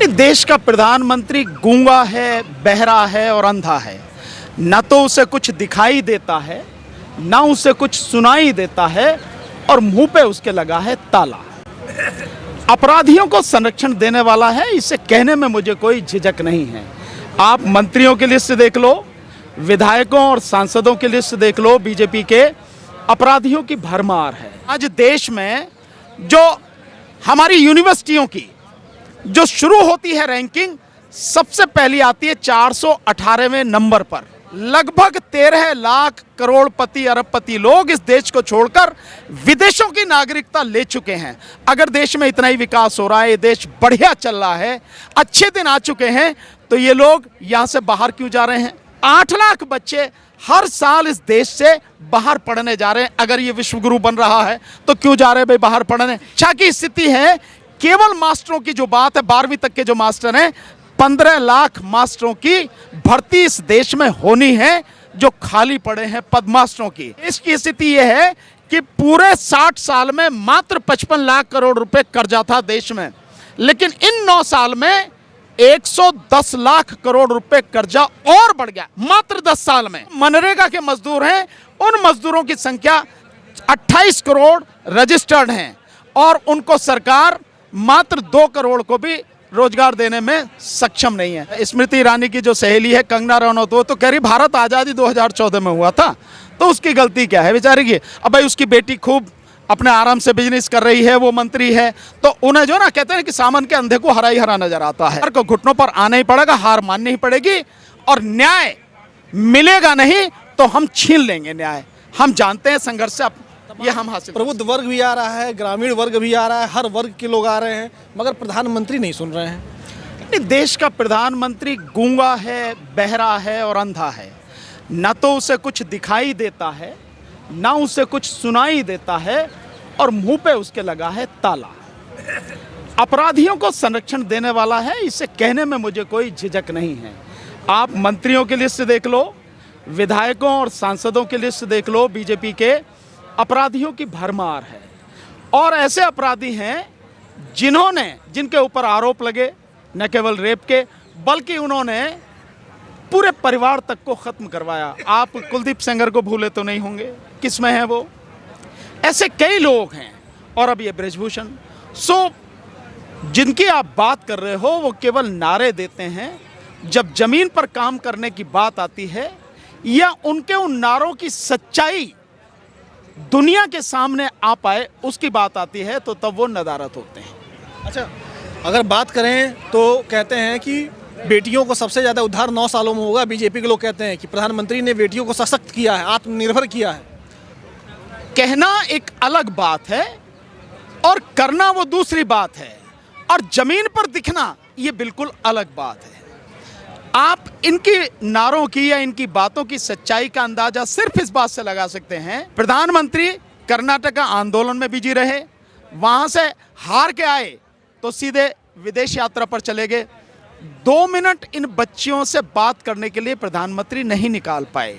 देश का प्रधानमंत्री गूंगा है, बहरा है और अंधा है। न तो उसे कुछ दिखाई देता है, न उसे कुछ सुनाई देता है और मुंह पे उसके लगा है ताला। अपराधियों को संरक्षण देने वाला है, इसे कहने में मुझे कोई झिझक नहीं है। आप मंत्रियों की लिस्ट देख लो, विधायकों और सांसदों की लिस्ट देख लो, बीजेपी के अपराधियों की भरमार है। आज देश में जो हमारी यूनिवर्सिटियों की जो शुरू होती है रैंकिंग, सबसे पहली आती है 418वें नंबर पर। लगभग 13 लाख करोड़पति अरबपति लोग इस देश को छोड़कर विदेशों की नागरिकता ले चुके हैं। अगर देश में इतना ही विकास हो रहा है, ये देश बढ़िया चल रहा है, अच्छे दिन आ चुके हैं, तो ये लोग यहां से बाहर क्यों जा रहे हैं? 8 लाख बच्चे हर साल इस देश से बाहर पढ़ने जा रहे हैं। अगर ये विश्वगुरु बन रहा है तो क्यों जा रहे हैं भाई बाहर पढ़ने? शिक्षा की स्थिति है, केवल मास्टरों की जो बात है, 12वीं तक के जो मास्टर हैं, 15 लाख मास्टरों की भर्ती इस देश में होनी है, जो खाली पड़े हैं पद मास्टरों की। इसकी स्थिति यह है कि पूरे 60 साल में मात्र 55 लाख करोड़ रुपए कर्जा था देश में, लेकिन इन 9 साल में 110 लाख करोड़ रुपए कर्जा और बढ़ गया मात्र 10 साल में। मनरेगा के मजदूर हैं, उन मजदूरों की संख्या 28 करोड़ रजिस्टर्ड हैं और उनको सरकार मात्र 2 करोड़ को भी रोजगार देने में सक्षम नहीं है। स्मृति ईरानी की जो सहेली है कंगना रनौत, वो तो कह रही भारत आज़ादी 2014 में हुआ था, तो उसकी गलती क्या है बेचारी की? अब भाई उसकी बेटी खूब अपने आराम से बिजनेस कर रही है, वो मंत्री है, तो उन्हें जो ना कहते हैं कि सामन के अंधे को हरा ही हरा नजर आता है। को घुटनों पर आना ही पड़ेगा, हार माननी ही पड़ेगी, और न्याय मिलेगा नहीं तो हम छीन लेंगे न्याय। हम जानते हैं संघर्ष से ये हम हासिल। प्रबुद्ध वर्ग भी आ रहा है, ग्रामीण वर्ग भी आ रहा है, हर वर्ग के लोग आ रहे हैं, मगर प्रधानमंत्री नहीं सुन रहे हैं। देश का प्रधानमंत्री गूंगा है, बहरा है और अंधा है। न तो उसे कुछ दिखाई देता है, न उसे कुछ सुनाई देता है और मुंह पे उसके लगा है ताला। अपराधियों को संरक्षण देने वाला है, इसे कहने में मुझे कोई झिझक नहीं है। आप मंत्रियों की लिस्ट देख लो, विधायकों और सांसदों की लिस्ट देख लो, बीजेपी के अपराधियों की भरमार है। और ऐसे अपराधी हैं जिनके ऊपर आरोप लगे, न केवल रेप के, बल्कि उन्होंने पूरे परिवार तक को खत्म करवाया। आप कुलदीप सेंगर को भूले तो नहीं होंगे, किसमें है वो? ऐसे कई लोग हैं। और अब ये ब्रजभूषण, जिनकी आप बात कर रहे हो, वो केवल नारे देते हैं। जब जमीन पर काम करने की बात आती है या उनके उन नारों की सच्चाई दुनिया के सामने आ पाए, उसकी बात आती है, तो तब वो नदारत होते हैं। अच्छा, अगर बात करें तो कहते हैं कि बेटियों को सबसे ज़्यादा उद्धार 9 सालों में होगा। बीजेपी के लोग कहते हैं कि प्रधानमंत्री ने बेटियों को सशक्त किया है, आत्मनिर्भर किया है। कहना एक अलग बात है और करना वो दूसरी बात है, और जमीन पर दिखना ये बिल्कुल अलग बात है। आप इनकी नारों की या इनकी बातों की सच्चाई का अंदाजा सिर्फ इस बात से लगा सकते हैं, प्रधानमंत्री कर्नाटक आंदोलन में बिजी रहे, वहां से हार के आए तो सीधे विदेश यात्रा पर चले गए। 2 मिनट इन बच्चियों से बात करने के लिए प्रधानमंत्री नहीं निकाल पाए।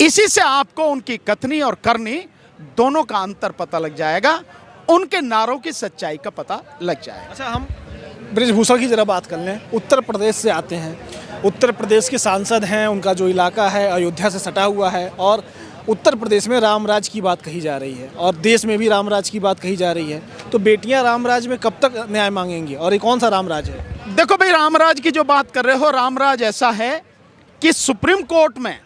इसी से आपको उनकी कथनी और करनी दोनों का अंतर पता लग जाएगा, उनके नारों की सच्चाई का पता लग जाएगा। अच्छा, हम ब्रजभूषण की जरा बात कर लें। उत्तर प्रदेश से आते हैं, उत्तर प्रदेश के सांसद हैं, उनका जो इलाका है अयोध्या से सटा हुआ है, और उत्तर प्रदेश में रामराज की बात कही जा रही है और देश में भी रामराज की बात कही जा रही है। तो बेटियां रामराज में कब तक न्याय मांगेंगी, और ये कौन सा रामराज है? देखो भाई, रामराज की जो बात कर रहे हो, रामराज ऐसा है कि सुप्रीम कोर्ट में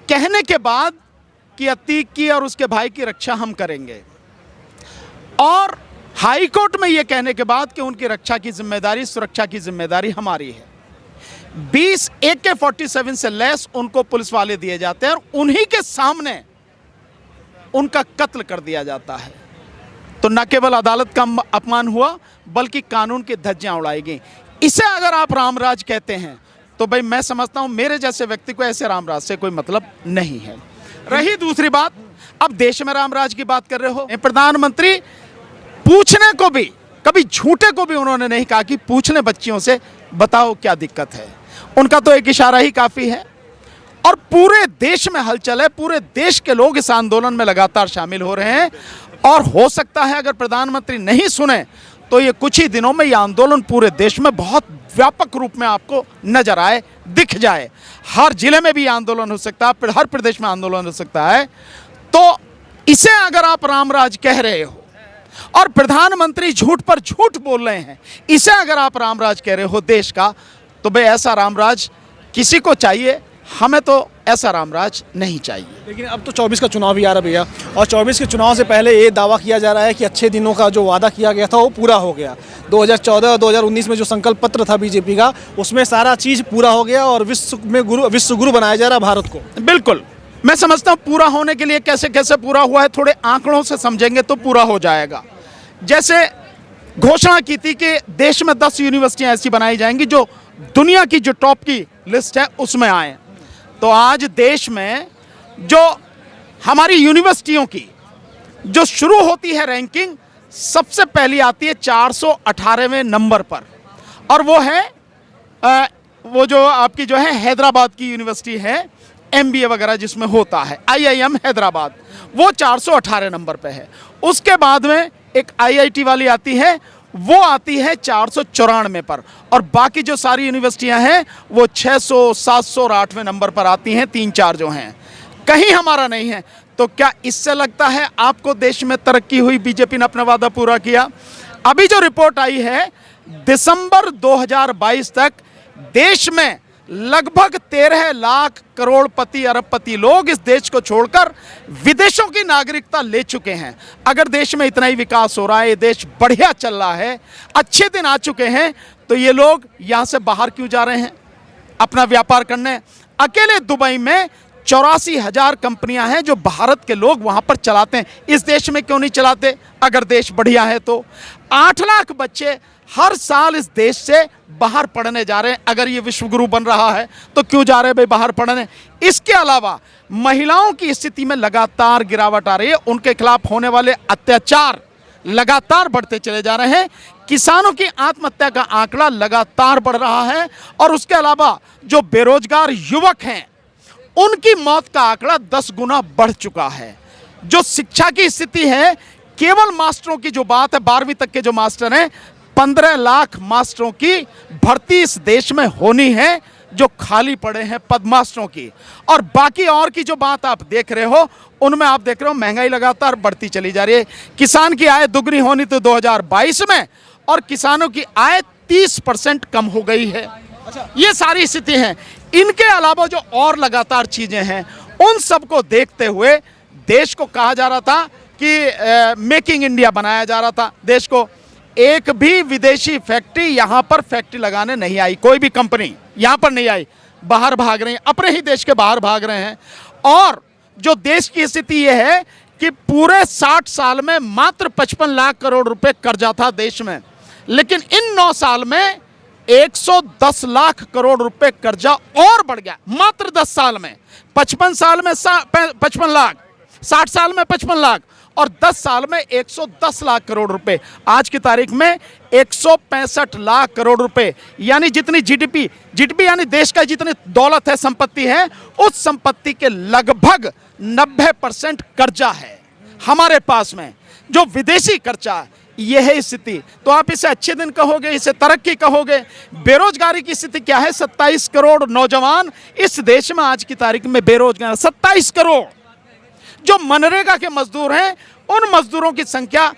कहने के बाद कि अतीक की और उसके भाई की रक्षा हम करेंगे, और हाई कोर्ट में यह कहने के बाद कि उनकी रक्षा की जिम्मेदारी, सुरक्षा की जिम्मेदारी हमारी है। 20 AK-47 से लैस उनको पुलिस वाले दिए जाते हैं और उन्हीं के सामने उनका कत्ल कर दिया जाता है। तो न केवल अदालत का अपमान हुआ, बल्कि कानून की धज्जियां उड़ाई गई। इसे अगर आप रामराज कहते हैं तो भाई मैं समझता हूं मेरे जैसे व्यक्ति को ऐसे रामराज से कोई मतलब नहीं है। रही दूसरी बात, अब देश में रामराज की बात कर रहे हो, प्रधानमंत्री पूछने को भी, कभी झूठे को भी उन्होंने नहीं कहा कि पूछ लें बच्चियों से, बताओ क्या दिक्कत है। उनका तो एक इशारा ही काफी है, और पूरे देश में हलचल है, पूरे देश के लोग इस आंदोलन में लगातार शामिल हो रहे हैं। और हो सकता है अगर प्रधानमंत्री नहीं सुने तो ये कुछ ही दिनों में ये आंदोलन पूरे देश में बहुत व्यापक रूप में आपको नजर आए, दिख जाए। हर जिले में भी ये आंदोलन हो सकता है, हर प्रदेश में आंदोलन हो सकता है। तो इसे अगर आप रामराज कह रहे हो और प्रधानमंत्री झूठ पर झूठ बोल रहे हैं, इसे अगर आप रामराज कह रहे हो देश का, तो भाई ऐसा रामराज किसी को चाहिए, हमें तो ऐसा रामराज नहीं चाहिए। लेकिन अब तो 24 का चुनाव भी आ रहा भैया, और 24 के चुनाव से पहले ये दावा किया जा रहा है कि अच्छे दिनों का जो वादा किया गया था वो पूरा हो गया। 2014 और 2019 में जो संकल्प पत्र था बीजेपी का, उसमें सारा चीज़ पूरा हो गया और विश्व गुरु बनाया जा रहा है भारत को। बिल्कुल, मैं समझता हूँ पूरा होने के लिए कैसे कैसे पूरा हुआ है, थोड़े आंकड़ों से समझेंगे तो पूरा हो जाएगा। जैसे घोषणा की थी कि देश में 10 यूनिवर्सिटियां ऐसी बनाई जाएंगी जो दुनिया की जो टॉप की लिस्ट है उसमें आए। तो आज देश में जो हमारी यूनिवर्सिटियों की जो शुरू होती है रैंकिंग, सबसे पहली आती है 418वें नंबर पर, और वो है वो जो आपकी जो है हैदराबाद की यूनिवर्सिटी है, MBA वगैरह जिसमें होता है, IIM हैदराबाद, वो 418 नंबर पे है। उसके बाद में एक IIT वाली आती है, वो आती है 494 पर, और बाकी जो सारी यूनिवर्सिटियां हैं वो 600, 700 और 8वें नंबर पर आती हैं, 3-4 जो हैं। कहीं हमारा नहीं है। तो क्या इससे लगता है आपको देश में तरक्की हुई, बीजेपी ने अपना वादा पूरा किया? अभी जो रिपोर्ट आई है, दिसंबर 2022 तक देश में लगभग 13 लाख करोड़पति अरबपति लोग इस देश को छोड़कर विदेशों की नागरिकता ले चुके हैं। अगर देश में इतना ही विकास हो रहा है, ये देश बढ़िया चल रहा है, अच्छे दिन आ चुके हैं, तो ये लोग यहाँ से बाहर क्यों जा रहे हैं अपना व्यापार करने? अकेले दुबई में 84,000 कंपनियां हैं जो भारत के लोग वहां पर चलाते हैं। इस देश में क्यों नहीं चलाते अगर देश बढ़िया है तो? 8 लाख बच्चे हर साल इस देश से बाहर पढ़ने जा रहे हैं। अगर ये विश्वगुरु बन रहा है तो क्यों जा रहे हैं भाई बाहर पढ़ने? इसके अलावा महिलाओं की स्थिति में लगातार गिरावट आ रही है, उनके खिलाफ होने वाले अत्याचार लगातार बढ़ते चले जा रहे हैं, किसानों की आत्महत्या का आंकड़ा लगातार बढ़ रहा है, और उसके अलावा जो बेरोजगार युवक हैं उनकी मौत का आंकड़ा 10 गुना बढ़ चुका है। जो शिक्षा की स्थिति है, केवल मास्टरों की जो बात है, 12वीं तक के जो मास्टर हैं, 15 लाख मास्टरों की भर्ती इस देश में होनी है जो खाली पड़े हैं पद मास्टरों की। और बाकी और की जो बात आप देख रहे हो, उनमें आप देख रहे हो महंगाई लगातार बढ़ती चली जा रही है। किसान की आय दुगनी होनी तो 2022 में, और किसानों की आय 30% कम हो गई है। ये सारी स्थिति है। इनके अलावा जो और लगातार चीजें हैं, उन सबको देखते हुए देश को कहा जा रहा था कि मेकिंग इंडिया बनाया जा रहा था देश को। एक भी विदेशी फैक्ट्री यहाँ पर फैक्ट्री लगाने नहीं आई, कोई भी कंपनी यहाँ पर नहीं आई, बाहर भाग रही हैं, अपने ही देश के बाहर भाग रहे हैं। और जो देश की स्थिति ये है कि पूरे 60 साल में मात्र 55 लाख करोड़ रुपए कर्जा था देश में, लेकिन इन 9 साल में 110 लाख करोड़ रुपए कर्जा और बढ़ गया। मात्र 10 साल में, 55 साल में 55 लाख, 60 साल में 55 लाख, और 10 साल में 110 लाख करोड़ रुपए। आज की तारीख में 165 लाख करोड़ रुपए, यानी जितनी जीडीपी यानी देश का जितनी दौलत है, संपत्ति है, उस संपत्ति के लगभग 90% कर्जा है हमारे पास में, जो विदेशी कर्जा। यह है स्थिति। तो आप इसे अच्छे दिन कहोगे, इसे तरक्की कहोगे? बेरोजगारी की स्थिति क्या है? 27 करोड़ नौजवान इस देश में आज की तारीख में बेरोजगार। 27 करोड़ जो मनरेगा के मजदूर हैं, उन मजदूरों की संख्या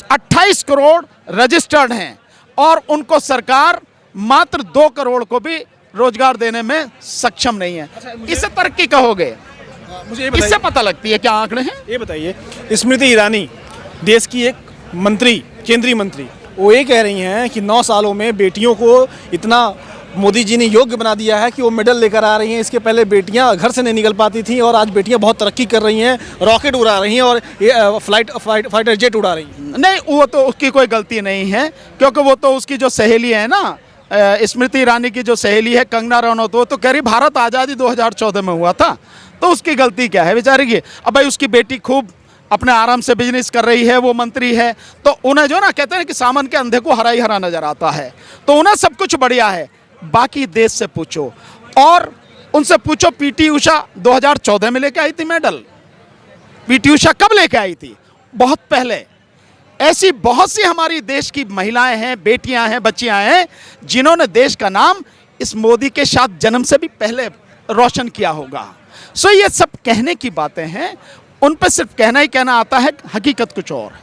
28 करोड़ रजिस्टर्ड हैं, और उनको सरकार मात्र 2 करोड़ को भी रोजगार देने में सक्षम नहीं है। इसे तरक्की कहोगे? मुझे ये इससे पता लगती है क्या आंकड़े हैं। ये बताइए, स्मृति ईरानी देश की एक मंत्री, केंद्रीय मंत्री, वो ये कह रही हैं कि 9 सालों में बेटियों को इतना मोदी जी ने योग्य बना दिया है कि वो मेडल लेकर आ रही हैं। इसके पहले बेटियां घर से नहीं निकल पाती थी, और आज बेटियां बहुत तरक्की कर रही हैं, रॉकेट उड़ा रही हैं, और ये फाइटर जेट उड़ा रही हैं। नहीं, वो तो उसकी कोई गलती नहीं है, क्योंकि वो तो उसकी जो सहेली है ना, स्मृति ईरानी की जो सहेली है कंगना रनौत, वो तो कह रही भारत आज़ादी 2014 में हुआ था, तो उसकी गलती क्या है बेचारी की? अब भाई उसकी बेटी खूब अपने आराम से बिजनेस कर रही है, वो मंत्री है, तो उन्हें जो ना कहते हैं कि सामन के अंधे को हरा ही हरा नजर आता है, तो उन्हें सब कुछ बढ़िया है। बाकी देश से पूछो, और उनसे पूछो पीटी उषा 2014 में लेके आई थी मेडल। पीटी उषा कब लेके आई थी? बहुत पहले। ऐसी बहुत सी हमारी देश की महिलाएं हैं, बेटियां हैं, बच्चियां हैं जिन्होंने देश का नाम इस मोदी के साथ जन्म से भी पहले रोशन किया होगा। सो ये सब कहने की बातें हैं, उन पर सिर्फ कहना ही कहना आता है, हकीकत कुछ और है।